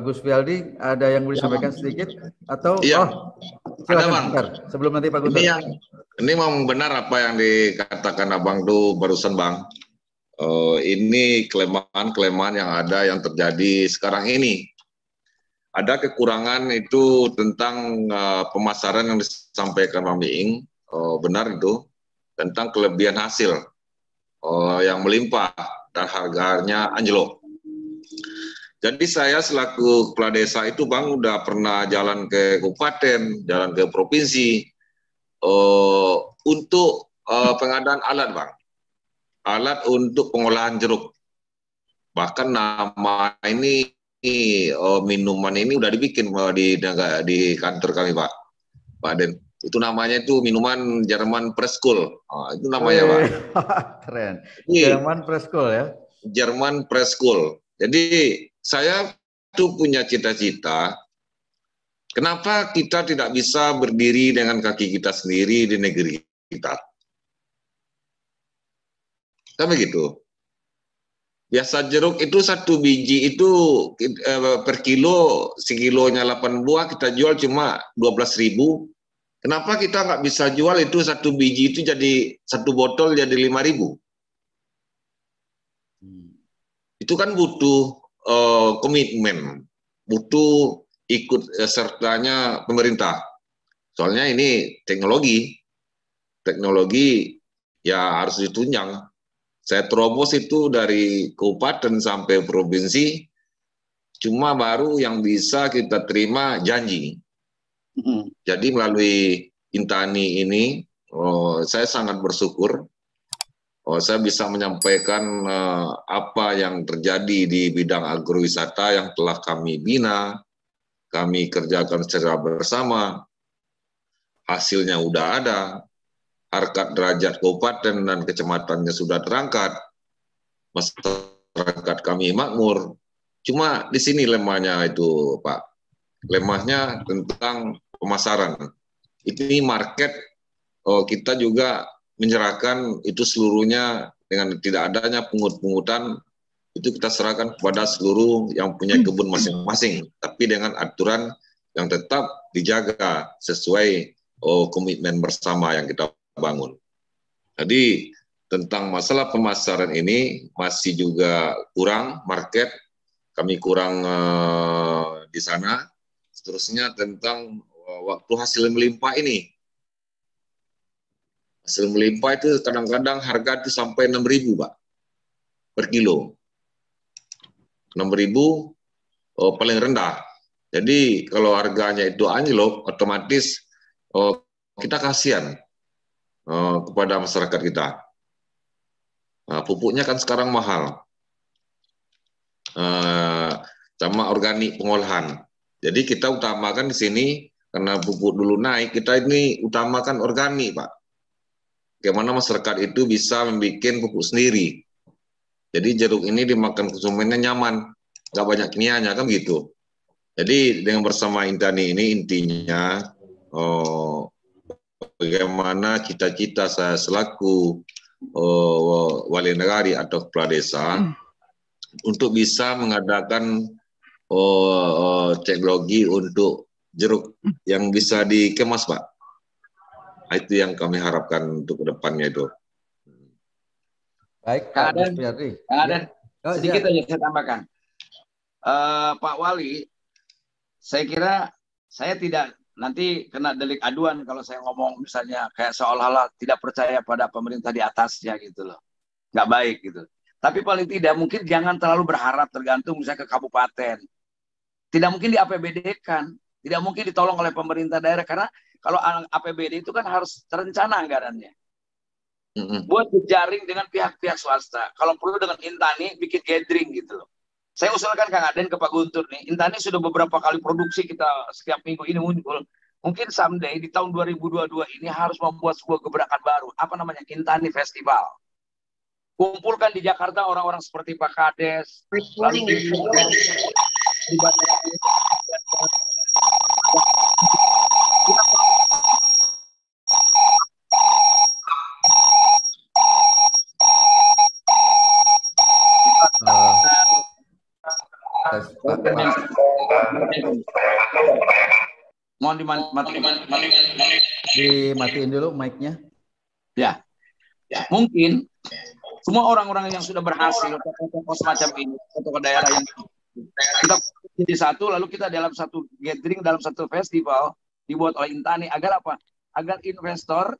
Pak Gus Fialdi, ada yang boleh disampaikan sedikit? Atau, iya, silakan Bang. sebentar, sebelum nanti Pak Gus. Ini memang benar apa yang dikatakan Abang tuh barusan, Bang. Ini kelemahan yang ada yang terjadi sekarang ini. Ada kekurangan itu tentang pemasaran yang disampaikan Bang Biing, benar itu, tentang kelebihan hasil yang melimpah dan harganya anjlok. Jadi saya selaku kepala desa itu Bang udah pernah jalan ke kabupaten, jalan ke provinsi untuk pengadaan alat Bang, alat untuk pengolahan jeruk. Bahkan nama ini minuman ini udah dibikin di kantor kami Pak Den. Itu namanya itu minuman Jerman Prescool. Itu namanya Pak. Keren. Jerman Prescool ya. Jerman Prescool. Jadi saya tuh punya cita-cita. Kenapa kita tidak bisa berdiri dengan kaki kita sendiri di negeri kita? Kan begitu. Biasa jeruk itu satu biji itu per kilo, sekilonya 8 buah kita jual cuma 12.000. Kenapa kita nggak bisa jual itu satu biji itu jadi satu botol jadi 5.000? Itu kan butuh komitmen, butuh ikut sertanya pemerintah. Soalnya ini teknologi ya harus ditunjang. Saya terobos itu dari kabupaten sampai provinsi, cuma baru yang bisa kita terima janji. Jadi melalui Intani ini, saya sangat bersyukur. Saya bisa menyampaikan apa yang terjadi di bidang agrowisata yang telah kami bina, kami kerjakan secara bersama, hasilnya udah ada, harkat derajat kabupaten dan kecamatannya sudah terangkat, masyarakat kami makmur. Cuma di sini lemahnya itu Pak, lemahnya tentang pemasaran. Ini market kita juga menyerahkan itu seluruhnya dengan tidak adanya pungut-pungutan, itu kita serahkan kepada seluruh yang punya kebun masing-masing, tapi dengan aturan yang tetap dijaga sesuai komitmen bersama yang kita bangun. Jadi tentang masalah pemasaran ini masih juga kurang market, kami kurang di sana. Seterusnya tentang waktu hasil melimpah ini. Hasil melimpah itu kadang-kadang harga itu sampai 6.000 Pak per kilo. 6.000 paling rendah. Jadi kalau harganya itu anjlok, otomatis kita kasihan kepada masyarakat kita. Pupuknya kan sekarang mahal, sama organik pengolahan. Jadi kita utamakan di sini karena pupuk dulu naik, kita ini utamakan organik Pak. Bagaimana masyarakat itu bisa membuat pupuk sendiri. Jadi jeruk ini dimakan konsumennya nyaman, nggak banyak kimianya kan gitu. Jadi dengan bersama Intani ini intinya bagaimana cita-cita saya selaku wali negari atau kepala desa untuk bisa mengadakan teknologi untuk jeruk yang bisa dikemas Pak. Itu yang kami harapkan untuk kedepannya itu. Baik, Pak Gus Fialdi. Sedikit aja saya tambahkan. Pak Wali, saya kira saya tidak nanti kena delik aduan kalau saya ngomong misalnya kayak seolah-olah tidak percaya pada pemerintah di atasnya gitu loh. Nggak baik gitu. Tapi paling tidak mungkin jangan terlalu berharap tergantung misalnya ke kabupaten. Tidak mungkin di APBD-kan. Tidak mungkin ditolong oleh pemerintah daerah karena kalau APBD itu kan harus terencana anggarannya. Buat jejaring dengan pihak-pihak swasta. Kalau perlu dengan Intani bikin gathering gitu loh. Saya usulkan Kang Aden ke Pak Guntur nih. Intani sudah beberapa kali produksi kita setiap minggu ini muncul. Mungkin someday di tahun 2022 ini harus membuat sebuah gebrakan baru. Apa namanya? Intani Festival. Kumpulkan di Jakarta orang-orang seperti Pak Kades. Lalu di Mohon dimatiin. Dimatiin dulu mic-nya. Ya. Mungkin semua orang-orang yang sudah berhasil tokoh semacam ini, tokoh daerah yang kita jadi satu, lalu kita dalam satu gathering, dalam satu festival dibuat oleh Intani agar apa? Agar investor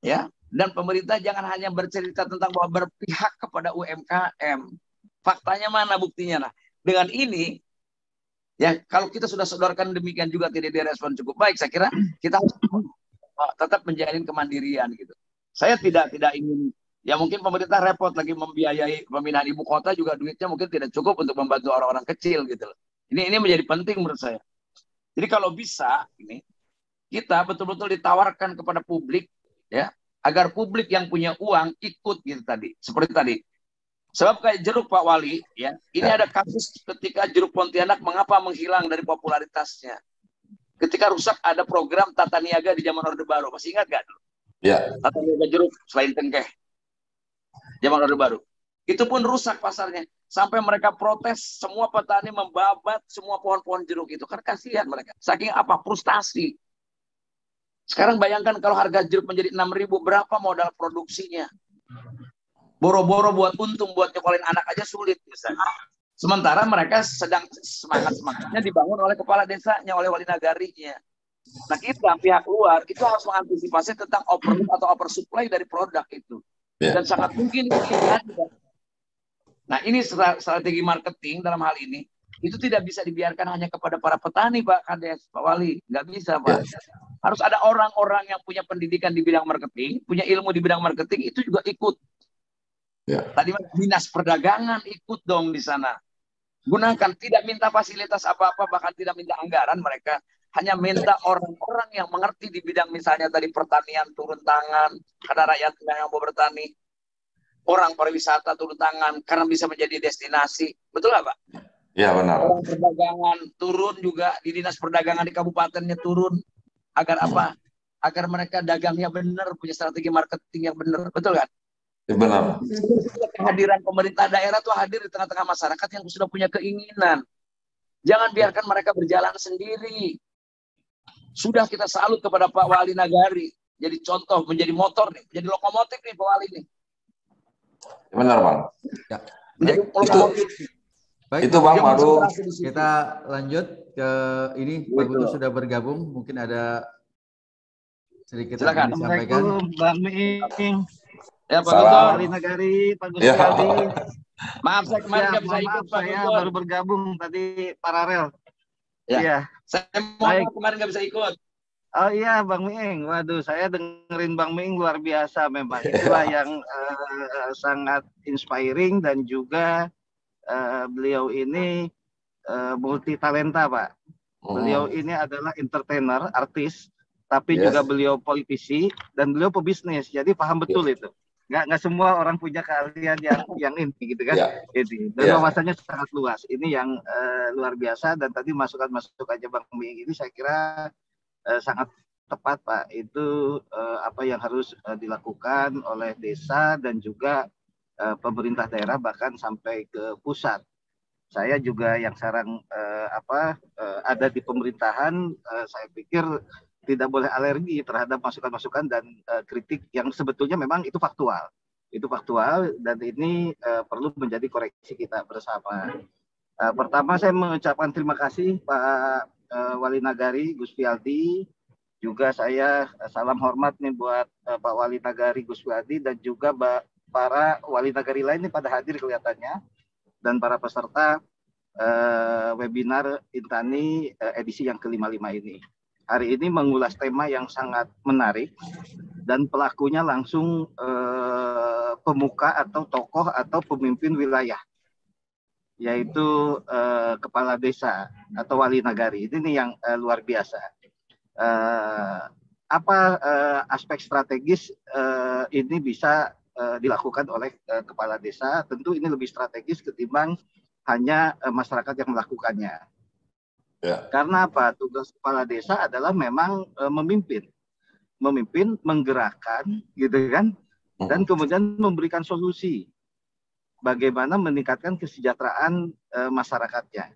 ya dan pemerintah jangan hanya bercerita tentang bahwa berpihak kepada UMKM. Faktanya mana buktinya? Nah, dengan ini ya kalau kita sudah sodorkan demikian juga tidak direspon cukup baik, saya kira kita harus tetap menjalin kemandirian gitu. Saya tidak ingin ya mungkin pemerintah repot lagi membiayai pemindahan ibu kota juga duitnya mungkin tidak cukup untuk membantu orang-orang kecil gitu loh. Ini menjadi penting menurut saya. Jadi kalau bisa ini kita betul-betul ditawarkan kepada publik ya agar publik yang punya uang ikut gitu tadi. Seperti tadi. Sebab kayak jeruk Pak Wali ya, ini ada kasus ketika jeruk Pontianak mengapa menghilang dari popularitasnya. Ketika rusak ada program tata niaga di zaman Orde Baru. Masih ingat gak? Ya. Tata niaga jeruk selain tengkeh. Zaman Orde Baru. Itu pun rusak pasarnya. Sampai mereka protes, semua petani membabat semua pohon-pohon jeruk itu. Kan kasihan mereka. Saking apa? Frustasi. Sekarang bayangkan kalau harga jeruk menjadi 6.000, berapa modal produksinya? Boro-boro buat untung, buat nyekolin anak aja sulit misalnya. Sementara mereka sedang semangat-semangatnya dibangun oleh kepala desanya, oleh wali nagarinya. Nah kita pihak luar itu harus mengantisipasi tentang overload atau oversupply dari produk itu. Dan sangat mungkin nah ini strategi marketing dalam hal ini itu tidak bisa dibiarkan hanya kepada para petani Pak Kades, Pak Wali, nggak bisa Pak. Harus ada orang-orang yang punya pendidikan di bidang marketing, punya ilmu di bidang marketing itu juga ikut. Tadi dinas perdagangan ikut dong di sana. Gunakan, tidak minta fasilitas apa-apa, bahkan tidak minta anggaran mereka. Hanya minta orang-orang yang mengerti di bidang misalnya tadi pertanian turun tangan, karena rakyat yang mau bertani. Orang pariwisata turun tangan, karena bisa menjadi destinasi. Betul nggak Pak? Ya benar. Orang perdagangan turun juga, di dinas perdagangan di kabupatennya turun. Agar apa? Agar mereka dagangnya benar, punya strategi marketing yang benar. Betul kan? Ya, benar. Kehadiran pemerintah daerah tuh hadir di tengah-tengah masyarakat yang sudah punya keinginan. Jangan biarkan mereka berjalan sendiri. Sudah kita salut kepada Pak Wali Nagari. Jadi contoh, menjadi motor nih, menjadi lokomotif nih Pak Wali nih. Benar Bang. Ya. Menjadi lokomotif. Baik, itu Bang baru kita lanjut ke ini Pak Gutu sudah bergabung, mungkin ada sedikit yang disampaikan. Bang Miing. Ya Pak Salam. Gutu. Wali Nagari, Pak Gus Ya. Aldi. Maaf saya kemarin nggak bisa ikut Pak Saya Gutu. baru bergabung tadi paralel. Ya. Iya. Saya mohon kemarin nggak bisa ikut. Oh iya Bang Miing, waduh saya dengerin Bang Miing luar biasa memang. Itulah yang sangat inspiring dan juga beliau ini multi talenta Pak. Beliau ini adalah entertainer, artis, tapi juga beliau politisi dan beliau pebisnis. Jadi paham betul itu. Nggak semua orang punya keahlian yang ini gitu kan. Dan wawasannya sangat luas. Ini yang luar biasa dan tadi masukan-masukannya Bang Miing ini saya kira sangat tepat Pak. Itu apa yang harus dilakukan oleh desa dan juga pemerintah daerah bahkan sampai ke pusat. Saya juga yang sekarang ada di pemerintahan, saya pikir tidak boleh alergi terhadap masukan-masukan dan kritik yang sebetulnya memang itu faktual. Itu faktual dan ini perlu menjadi koreksi kita bersama. Pertama saya mengucapkan terima kasih Pak Wali Nagari, Gus Fialdi. Juga saya salam hormat nih buat Pak Wali Nagari, Gus Fialdi dan juga para wali nagari lain ini pada hadir kelihatannya dan para peserta webinar Intani edisi yang ke-55 ini. Hari ini mengulas tema yang sangat menarik dan pelakunya langsung pemuka atau tokoh atau pemimpin wilayah, yaitu kepala desa atau wali nagari. Ini yang luar biasa. Aspek strategis ini bisa dilakukan oleh kepala desa? Tentu ini lebih strategis ketimbang hanya masyarakat yang melakukannya. Karena apa? Tugas kepala desa adalah memang memimpin, menggerakkan, gitu kan, dan kemudian memberikan solusi bagaimana meningkatkan kesejahteraan masyarakatnya.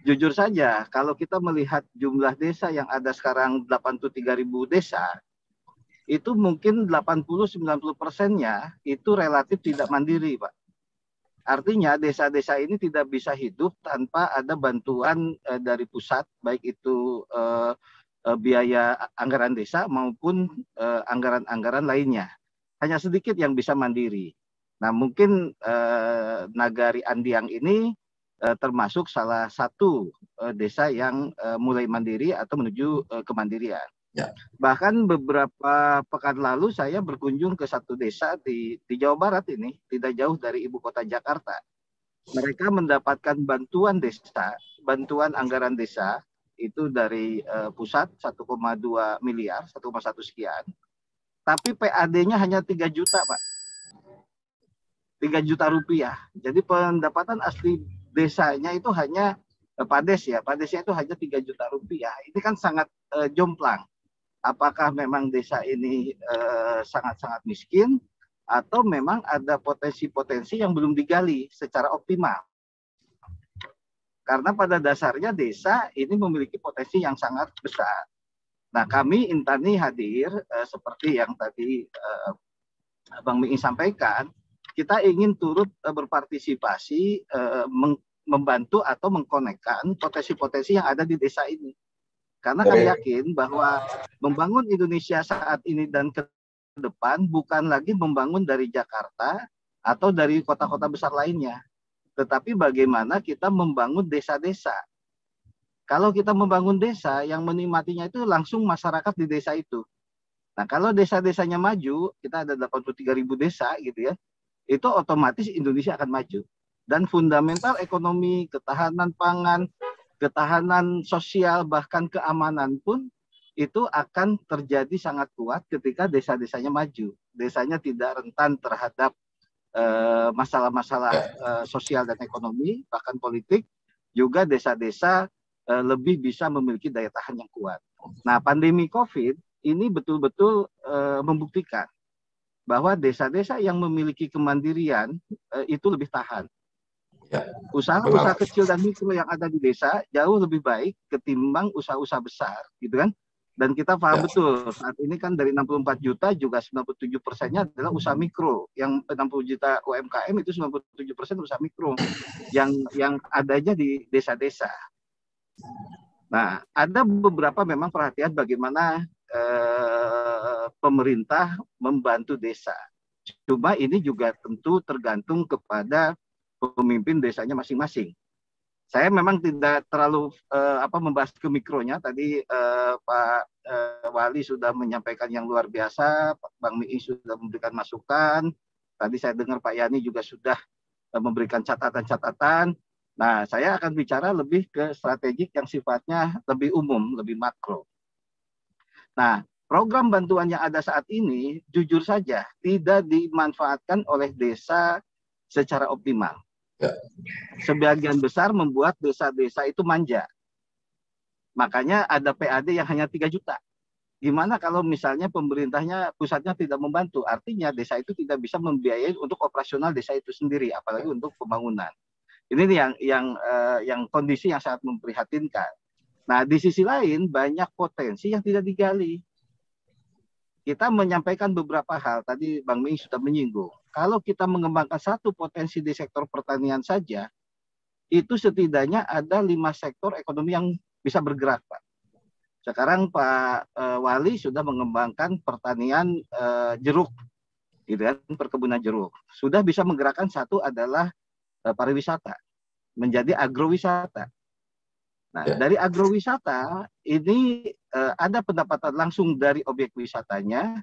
jujur saja, kalau kita melihat jumlah desa yang ada sekarang 83.000 desa, itu mungkin 80-90%-nya itu relatif tidak mandiri, Pak. Artinya desa-desa ini tidak bisa hidup tanpa ada bantuan dari pusat, baik itu biaya anggaran desa maupun anggaran-anggaran lainnya. Hanya sedikit yang bisa mandiri. Nah, mungkin Nagari Andiang ini termasuk salah satu desa yang mulai mandiri atau menuju kemandirian. Ya. Bahkan beberapa pekan lalu saya berkunjung ke satu desa di Jawa Barat ini, tidak jauh dari ibu kota Jakarta. Mereka mendapatkan bantuan desa, bantuan anggaran desa itu dari pusat 1,2 miliar, 1,1 sekian. Tapi PAD-nya hanya 3 juta, Pak. 3 juta rupiah. Jadi pendapatan asli desanya itu hanya padesnya itu hanya 3 juta rupiah. Ini kan sangat jomplang. Apakah memang desa ini sangat-sangat miskin atau memang ada potensi-potensi yang belum digali secara optimal? Karena pada dasarnya desa ini memiliki potensi yang sangat besar. Nah, kami Intani hadir seperti yang tadi Bang Miing sampaikan, kita ingin turut berpartisipasi membantu atau mengkonekkan potensi-potensi yang ada di desa ini. Karena kami yakin bahwa membangun Indonesia saat ini dan ke depan bukan lagi membangun dari Jakarta atau dari kota-kota besar lainnya, tetapi bagaimana kita membangun desa-desa. Kalau kita membangun desa, yang menikmatinya itu langsung masyarakat di desa itu. Nah, kalau desa-desanya maju, kita ada 83.000 desa gitu ya, itu otomatis Indonesia akan maju. Dan fundamental ekonomi, ketahanan pangan, ketahanan sosial, bahkan keamanan pun itu akan terjadi sangat kuat ketika desa-desanya maju. Desanya tidak rentan terhadap masalah-masalah sosial dan ekonomi, bahkan politik. Juga desa-desa lebih bisa memiliki daya tahan yang kuat. Nah, pandemi COVID ini betul-betul membuktikan bahwa desa-desa yang memiliki kemandirian itu lebih tahan. Usaha-usaha kecil dan mikro yang ada di desa jauh lebih baik ketimbang usaha-usaha besar, gitu kan? Dan kita paham betul saat ini kan dari 64 juta juga 97%-nya adalah usaha mikro. Yang 60 juta UMKM itu 97% usaha mikro yang adanya di desa-desa. Nah, ada beberapa memang perhatian bagaimana pemerintah membantu desa. Cuma ini juga tentu tergantung kepada pemimpin desanya masing-masing. Saya memang tidak terlalu membahas ke mikronya. Tadi Pak Wali sudah menyampaikan yang luar biasa, Bang Miing sudah memberikan masukan. Tadi saya dengar Pak Yani juga sudah memberikan catatan-catatan. Nah, saya akan bicara lebih ke strategik yang sifatnya lebih umum, lebih makro. Nah, program bantuan yang ada saat ini, jujur saja, tidak dimanfaatkan oleh desa secara optimal. Sebagian besar membuat desa-desa itu manja. Makanya ada PAD yang hanya 3 juta. Gimana kalau misalnya pemerintahnya, pusatnya tidak membantu? Artinya desa itu tidak bisa membiayai untuk operasional desa itu sendiri, apalagi untuk pembangunan. Ini yang kondisi yang sangat memprihatinkan. Nah, di sisi lain banyak potensi yang tidak digali. Kita menyampaikan beberapa hal, tadi Bang Miing sudah menyinggung. Kalau kita mengembangkan satu potensi di sektor pertanian saja, itu setidaknya ada 5 sektor ekonomi yang bisa bergerak, Pak. Sekarang Pak Wali sudah mengembangkan pertanian jeruk, gitu kan, perkebunan jeruk. Sudah bisa menggerakkan satu adalah pariwisata, menjadi agrowisata. Nah, dari agrowisata ini ada pendapatan langsung dari objek wisatanya,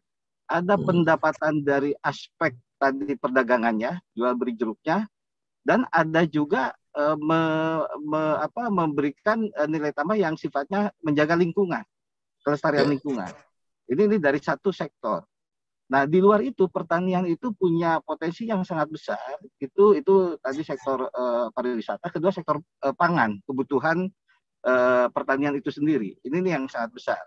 ada pendapatan dari aspek tadi perdagangannya, jual beli jeruknya, dan ada juga memberikan nilai tambah yang sifatnya menjaga lingkungan, kelestarian lingkungan. Ini dari satu sektor. Nah, di luar itu pertanian itu punya potensi yang sangat besar. Itu tadi sektor pariwisata, kedua sektor pangan, kebutuhan pertanian itu sendiri. Ini yang sangat besar.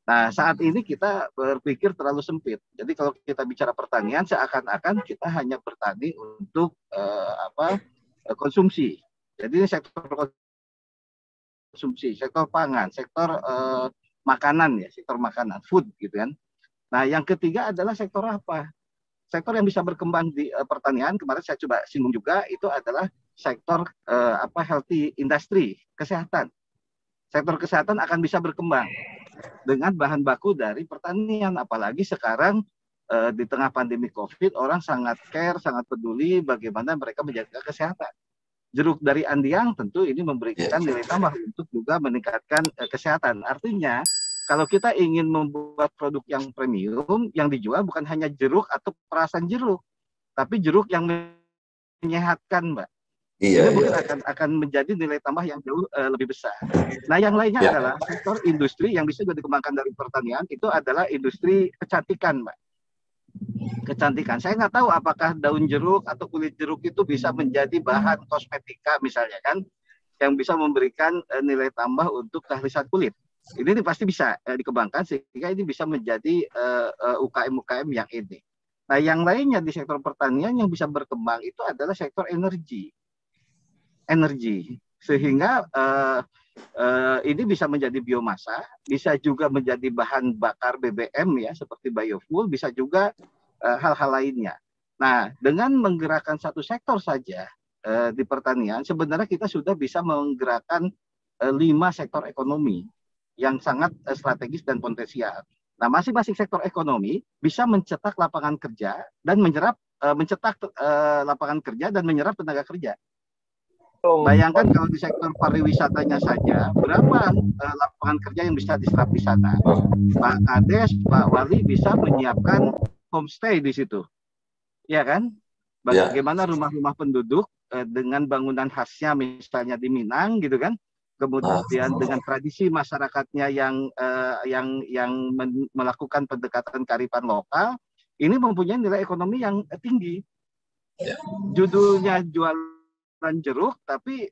Nah, saat ini kita berpikir terlalu sempit. Jadi kalau kita bicara pertanian, seakan-akan kita hanya bertani untuk konsumsi. Jadi ini sektor konsumsi, sektor pangan, sektor makanan ya, sektor makanan, food gitu kan. Nah, yang ketiga adalah sektor apa? Sektor yang bisa berkembang di pertanian, kemarin saya coba singgung juga, itu adalah sektor healthy industry, kesehatan. Sektor kesehatan akan bisa berkembang dengan bahan baku dari pertanian, apalagi sekarang di tengah pandemi COVID, orang sangat care, sangat peduli bagaimana mereka menjaga kesehatan. Jeruk dari Andiang tentu ini memberikan nilai tambah untuk juga meningkatkan kesehatan. Artinya, kalau kita ingin membuat produk yang premium, yang dijual bukan hanya jeruk atau perasan jeruk, tapi jeruk yang menyehatkan, Mbak. Ini mungkin akan menjadi nilai tambah yang jauh lebih besar. Nah, yang lainnya adalah sektor industri yang bisa dikembangkan dari pertanian, itu adalah industri kecantikan, Mbak. Kecantikan. Saya nggak tahu apakah daun jeruk atau kulit jeruk itu bisa menjadi bahan kosmetika misalnya kan, yang bisa memberikan nilai tambah untuk kehalusan kulit. Ini pasti bisa dikembangkan sehingga ini bisa menjadi UKM-UKM yang ini. Nah, yang lainnya di sektor pertanian yang bisa berkembang itu adalah sektor energi. Sehingga ini bisa menjadi biomasa, bisa juga menjadi bahan bakar BBM ya, seperti biofuel, bisa juga hal-hal lainnya. Nah, dengan menggerakkan satu sektor saja di pertanian, sebenarnya kita sudah bisa menggerakkan 5 sektor ekonomi yang sangat strategis dan potensial. Nah, masing-masing sektor ekonomi bisa mencetak lapangan kerja dan mencetak lapangan kerja dan menyerap tenaga kerja. Bayangkan kalau di sektor pariwisatanya saja, berapa lapangan kerja yang bisa diserap di sana? Pak Kades, Pak Wali bisa menyiapkan homestay di situ, ya kan? Bagaimana rumah-rumah penduduk dengan bangunan khasnya, misalnya di Minang, gitu kan? Kemudian dengan tradisi masyarakatnya yang melakukan pendekatan kearifan lokal, ini mempunyai nilai ekonomi yang tinggi. Judulnya jualan jeruk, tapi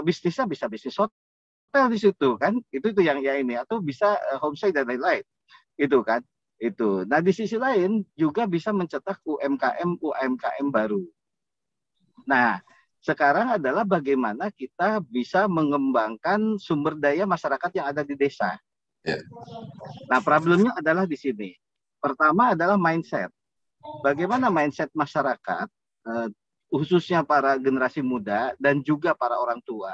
bisnisnya bisa bisnis hotel di situ kan? Itu yang ini, atau bisa homestay dan lain-lain, itu kan? Itu. Nah, di sisi lain juga bisa mencetak UMKM baru. Nah, sekarang adalah bagaimana kita bisa mengembangkan sumber daya masyarakat yang ada di desa. Nah, problemnya adalah di sini. Pertama adalah mindset. Bagaimana mindset masyarakat, khususnya para generasi muda dan juga para orang tua,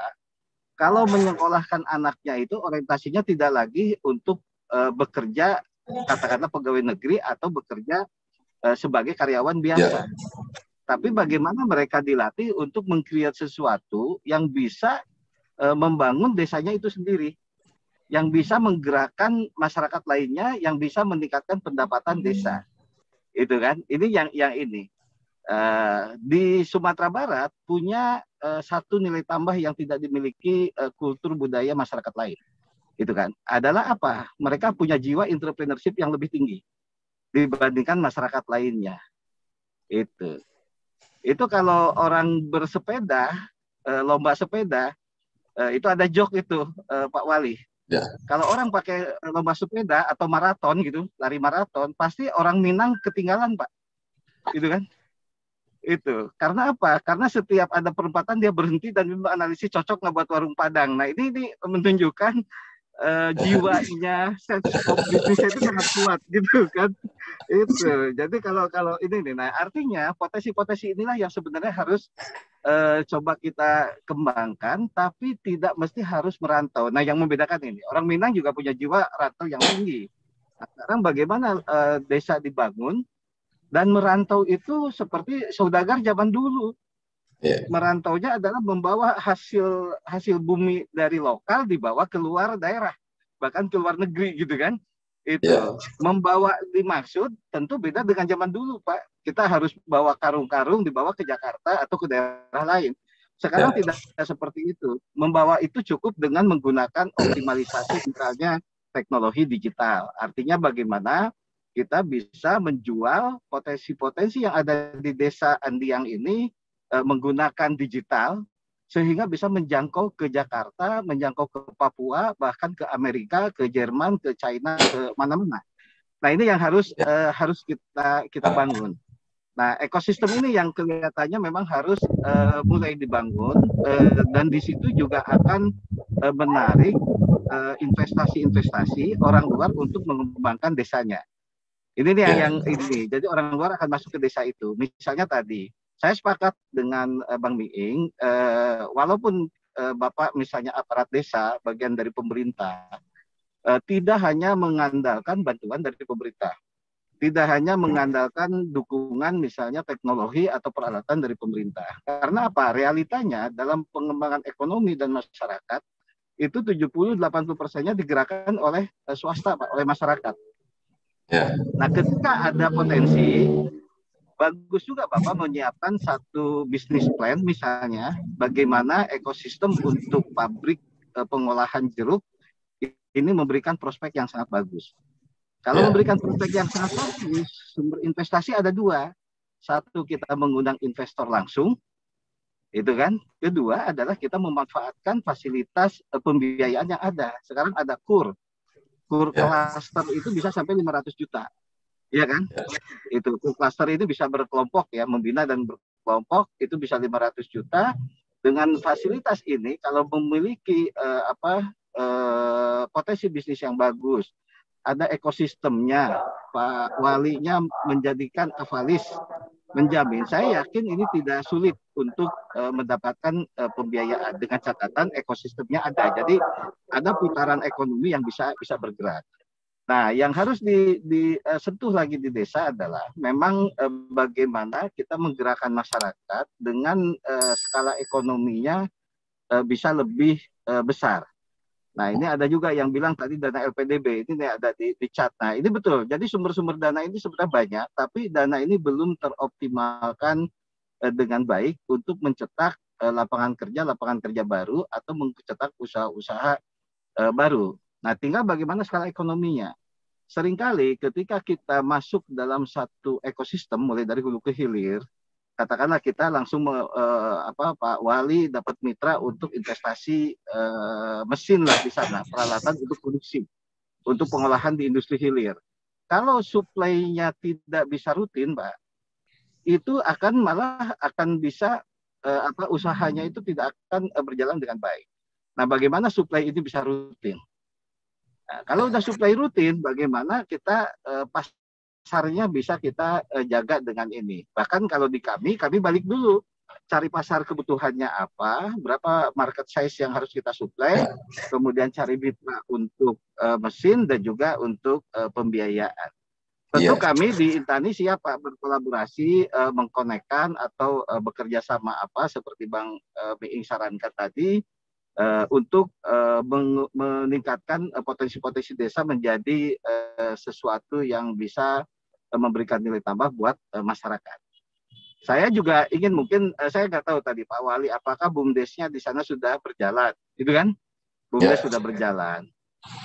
kalau menyekolahkan anaknya itu orientasinya tidak lagi untuk bekerja, katakanlah pegawai negeri atau bekerja sebagai karyawan biasa. Tapi bagaimana mereka dilatih untuk meng-create sesuatu yang bisa membangun desanya itu sendiri, yang bisa menggerakkan masyarakat lainnya, yang bisa meningkatkan pendapatan desa. Itu kan? Ini yang ini. Di Sumatera Barat punya satu nilai tambah yang tidak dimiliki kultur budaya masyarakat lain. Itu kan? Adalah apa? Mereka punya jiwa entrepreneurship yang lebih tinggi dibandingkan masyarakat lainnya. Itu kalau orang bersepeda, lomba sepeda, itu ada joke itu, Pak Wali. Kalau orang pakai lomba sepeda atau maraton gitu, lari maraton, pasti orang Minang ketinggalan, Pak. Gitu kan? Itu. Karena apa? Karena setiap ada perempatan dia berhenti dan analisis cocok nggak buat warung Padang. Nah, ini menunjukkan jiwanya, sense of business itu sangat kuat gitu kan. Itu. Jadi kalau ini nih, nah artinya potensi-potensi inilah yang sebenarnya harus coba kita kembangkan, tapi tidak mesti harus merantau. Nah, yang membedakan ini, orang Minang juga punya jiwa rantau yang tinggi. Nah, sekarang bagaimana desa dibangun dan merantau itu seperti saudagar zaman dulu. Merantaunya adalah membawa hasil bumi dari lokal dibawa keluar daerah, bahkan keluar negeri gitu kan. Itu membawa dimaksud tentu beda dengan zaman dulu, Pak. Kita harus bawa karung-karung dibawa ke Jakarta atau ke daerah lain. Sekarang tidak seperti itu. Membawa itu cukup dengan menggunakan optimalisasi misalnya teknologi digital. Artinya bagaimana kita bisa menjual potensi-potensi yang ada di desa Andiang ini menggunakan digital sehingga bisa menjangkau ke Jakarta, menjangkau ke Papua, bahkan ke Amerika, ke Jerman, ke China, ke mana-mana. Nah, ini yang harus kita bangun. Nah, ekosistem ini yang kelihatannya memang harus mulai dibangun, dan di situ juga akan menarik investasi-investasi orang luar untuk mengembangkan desanya. Ini nih yang ini. Jadi orang luar akan masuk ke desa itu. Misalnya tadi, saya sepakat dengan Bang Miing, walaupun Bapak misalnya aparat desa, bagian dari pemerintah, tidak hanya mengandalkan bantuan dari pemerintah. Tidak hanya mengandalkan dukungan misalnya teknologi atau peralatan dari pemerintah. Karena apa? Realitanya dalam pengembangan ekonomi dan masyarakat itu 70-80%-nya digerakkan oleh swasta, Pak, oleh masyarakat. Nah, ketika ada potensi, bagus juga Bapak menyiapkan satu bisnis plan misalnya bagaimana ekosistem untuk pabrik pengolahan jeruk ini memberikan prospek yang sangat bagus. Kalau memberikan prospek yang sangat bagus, sumber investasi ada dua. Satu, kita mengundang investor langsung, itu kan. Kedua adalah kita memanfaatkan fasilitas pembiayaan yang ada. Sekarang ada KUR cluster itu bisa sampai 500 juta. Iya kan? Itu KUR cluster itu bisa berkelompok ya, membina dan berkelompok itu bisa 500 juta. Dengan fasilitas ini kalau memiliki potensi bisnis yang bagus, ada ekosistemnya, Pak Walinya menjadikan avalis, menjamin. Saya yakin ini tidak sulit untuk mendapatkan pembiayaan dengan catatan ekosistemnya ada. Jadi ada putaran ekonomi yang bisa bergerak. Nah, yang harus disentuh lagi di desa adalah memang bagaimana kita menggerakkan masyarakat dengan skala ekonominya bisa lebih besar. Nah, ini ada juga yang bilang tadi dana LPDB, ini ada di chat. Nah, ini betul. Jadi sumber-sumber dana ini sebenarnya banyak, tapi dana ini belum teroptimalkan dengan baik untuk mencetak lapangan kerja baru atau mencetak usaha-usaha baru. Nah, tinggal bagaimana skala ekonominya. Seringkali ketika kita masuk dalam satu ekosistem, mulai dari hulu ke hilir, katakanlah kita langsung Pak Wali dapat mitra untuk investasi mesin lah di sana, peralatan untuk produksi, untuk pengolahan di industri hilir. Kalau suplainya tidak bisa rutin, Pak, itu malah akan bisa usahanya itu tidak akan berjalan dengan baik. Nah, bagaimana suplai ini bisa rutin? Nah, kalau udah suplai rutin, bagaimana kita pasarnya bisa kita jaga dengan ini. Bahkan kalau di kami balik dulu. Cari pasar kebutuhannya apa, berapa market size yang harus kita suplai, kemudian cari mitra untuk mesin dan juga untuk pembiayaan. Tentu kami di Intani siap Pak berkolaborasi, mengkonekkan atau bekerja sama seperti Bang Miing sarankan tadi, untuk meningkatkan potensi-potensi desa menjadi sesuatu yang bisa memberikan nilai tambah buat masyarakat. Saya juga ingin saya nggak tahu tadi Pak Wali apakah BUMDes-nya di sana sudah berjalan, gitu kan? BUMDes sudah berjalan.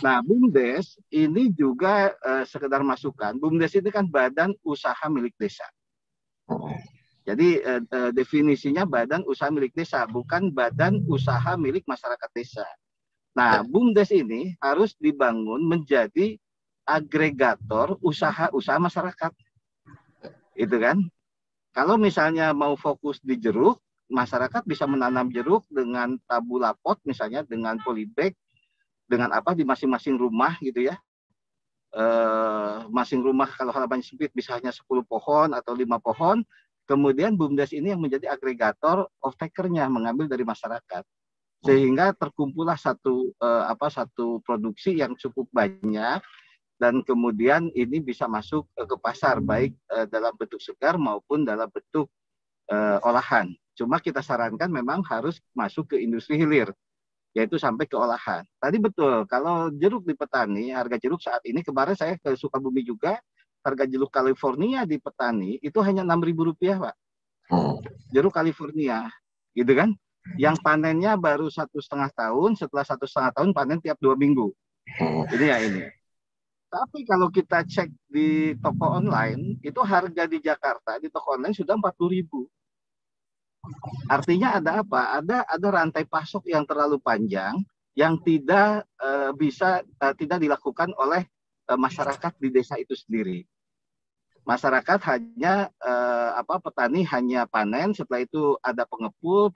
Nah, BUMDes ini juga sekedar masukan. BUMDes ini kan badan usaha milik desa. Jadi definisinya badan usaha milik desa, bukan badan usaha milik masyarakat desa. Nah, BUMDes ini harus dibangun menjadi agregator usaha-usaha masyarakat. Itu kan? Kalau misalnya mau fokus di jeruk, masyarakat bisa menanam jeruk dengan tabula pot misalnya, dengan polybag, dengan di masing-masing rumah gitu ya. Masing rumah kalau halamannya sempit bisa hanya 10 pohon atau 5 pohon. Kemudian BUMDes ini yang menjadi agregator off-takernya, mengambil dari masyarakat. Sehingga terkumpullah satu produksi yang cukup banyak. Dan kemudian ini bisa masuk ke pasar, baik dalam bentuk segar maupun dalam bentuk olahan. Cuma kita sarankan memang harus masuk ke industri hilir, yaitu sampai ke olahan. Tadi betul, kalau jeruk di petani, harga jeruk saat ini, kemarin saya ke Sukabumi juga, harga jeruk California di petani itu hanya Rp6.000, Pak. Jeruk California, gitu kan? Yang panennya baru 1,5 tahun, setelah 1,5 tahun panen tiap 2 minggu. Ini ya ini. Tapi kalau kita cek di toko online, itu harga di Jakarta, di toko online sudah 40.000. Artinya ada apa? Ada rantai pasok yang terlalu panjang, yang tidak tidak dilakukan oleh masyarakat di desa itu sendiri. Masyarakat hanya petani hanya panen, setelah itu ada pengepul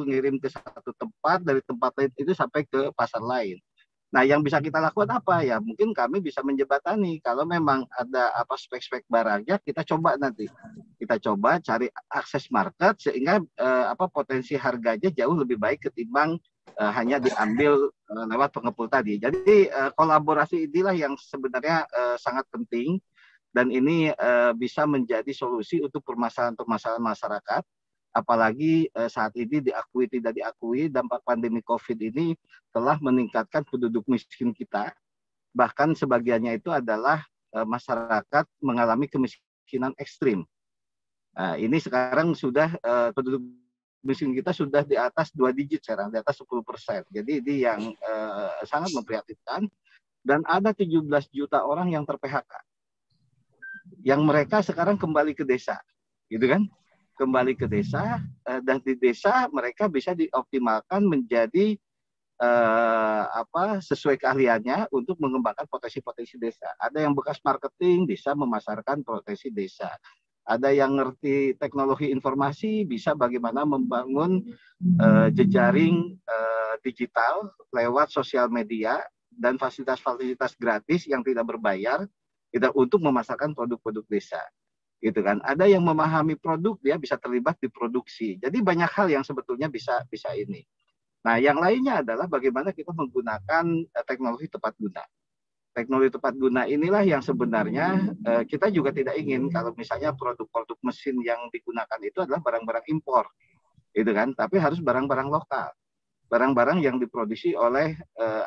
ngirim ke satu tempat, dari tempat lain itu sampai ke pasar lain. Nah, yang bisa kita lakukan apa ya? Mungkin kami bisa menjembatani. Kalau memang ada spek-spek barangnya, kita coba nanti. Kita coba cari akses market sehingga potensi harganya jauh lebih baik ketimbang hanya diambil lewat pengepul tadi. Jadi kolaborasi inilah yang sebenarnya sangat penting. Dan ini bisa menjadi solusi untuk permasalahan-permasalahan masyarakat. Apalagi saat ini diakui tidak diakui, dampak pandemi COVID ini telah meningkatkan penduduk miskin kita. Bahkan sebagiannya itu adalah masyarakat mengalami kemiskinan ekstrim. Nah, ini sekarang sudah penduduk miskin kita sudah di atas 2 digit sekarang, di atas 10%. Jadi ini yang sangat memprihatinkan. Dan ada 17 juta orang yang ter-PHK. Yang mereka sekarang kembali ke desa, gitu kan? Kembali ke desa, dan di desa mereka bisa dioptimalkan menjadi sesuai keahliannya untuk mengembangkan potensi-potensi desa. Ada yang bekas marketing bisa memasarkan potensi desa. Ada yang ngerti teknologi informasi bisa bagaimana membangun jejaring digital lewat sosial media dan fasilitas-fasilitas gratis yang tidak berbayar untuk memasarkan produk-produk desa, gitu kan? Ada yang memahami produk, dia bisa terlibat di produksi. Jadi banyak hal yang sebetulnya bisa ini. Nah, yang lainnya adalah bagaimana kita menggunakan teknologi tepat guna. Teknologi tepat guna inilah yang sebenarnya kita juga tidak ingin kalau misalnya produk-produk mesin yang digunakan itu adalah barang-barang impor, gitu kan? Tapi harus barang-barang lokal. Barang-barang yang diproduksi oleh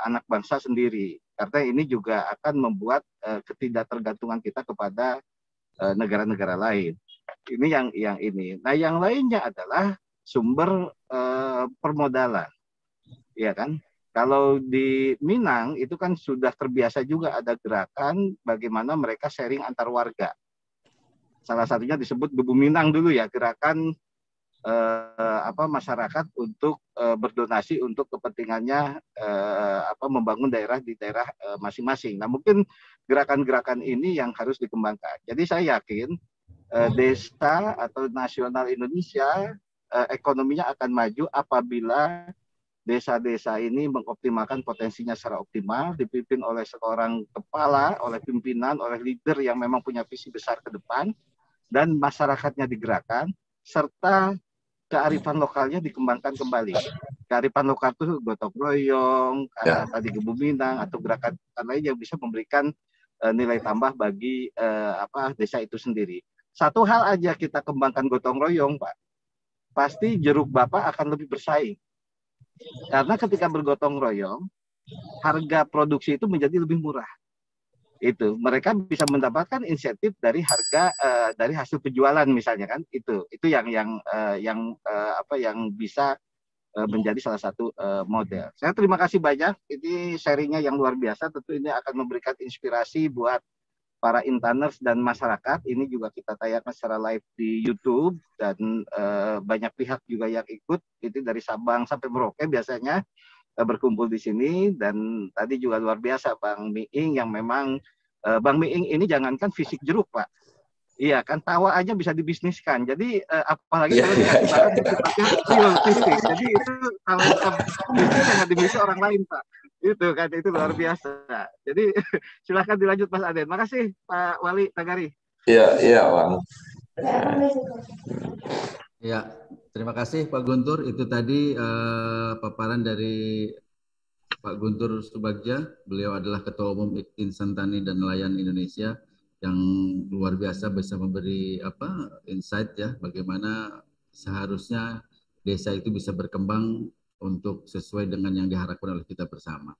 anak bangsa sendiri. Karena ini juga akan membuat ketidaktergantungan kita kepada negara-negara lain. Ini yang ini. Nah, yang lainnya adalah sumber permodalan. Ya kan? Kalau di Minang itu kan sudah terbiasa juga ada gerakan bagaimana mereka sharing antar warga. Salah satunya disebut Gebu Minang dulu ya, gerakan masyarakat untuk berdonasi untuk kepentingannya membangun daerah di daerah masing-masing. Nah, mungkin gerakan-gerakan ini yang harus dikembangkan. Jadi saya yakin desa atau nasional Indonesia ekonominya akan maju apabila desa-desa ini mengoptimalkan potensinya secara optimal, dipimpin oleh seorang kepala, oleh pimpinan, oleh leader yang memang punya visi besar ke depan, dan masyarakatnya digerakkan, serta kearifan lokalnya dikembangkan kembali. Kearifan lokal itu gotong royong, tadi Gebu Minang atau gerakan lain yang bisa memberikan nilai tambah bagi desa itu sendiri. Satu hal aja kita kembangkan gotong royong, Pak, pasti jeruk bapak akan lebih bersaing. Karena ketika bergotong royong, harga produksi itu menjadi lebih murah. Itu mereka bisa mendapatkan insentif dari harga dari hasil penjualan misalnya kan, itu yang bisa menjadi salah satu model. Saya terima kasih banyak, ini sharingnya yang luar biasa, tentu ini akan memberikan inspirasi buat para intaners dan masyarakat. Ini juga kita tayangkan secara live di YouTube dan banyak pihak juga yang ikut, itu dari Sabang sampai Merauke biasanya berkumpul di sini. Dan tadi juga luar biasa Bang Miing yang memang Bang Miing ini jangankan fisik jeruk Pak, iya kan tawa aja bisa dibisniskan. Jadi apalagi kalau dikasih barang sifatnya real fisik. Jadi itu kalau bisnis jangan dimiliki orang lain Pak. Itu kan itu luar biasa. Jadi silahkan dilanjut Mas Aden. Makasih Pak Wali Nagari. Iya Bang. Ya, terima kasih Pak Guntur. Itu tadi paparan dari Pak Guntur Subagja. Beliau adalah Ketua Umum Insan Tani dan Nelayan Indonesia yang luar biasa bisa memberi insight ya bagaimana seharusnya desa itu bisa berkembang untuk sesuai dengan yang diharapkan oleh kita bersama.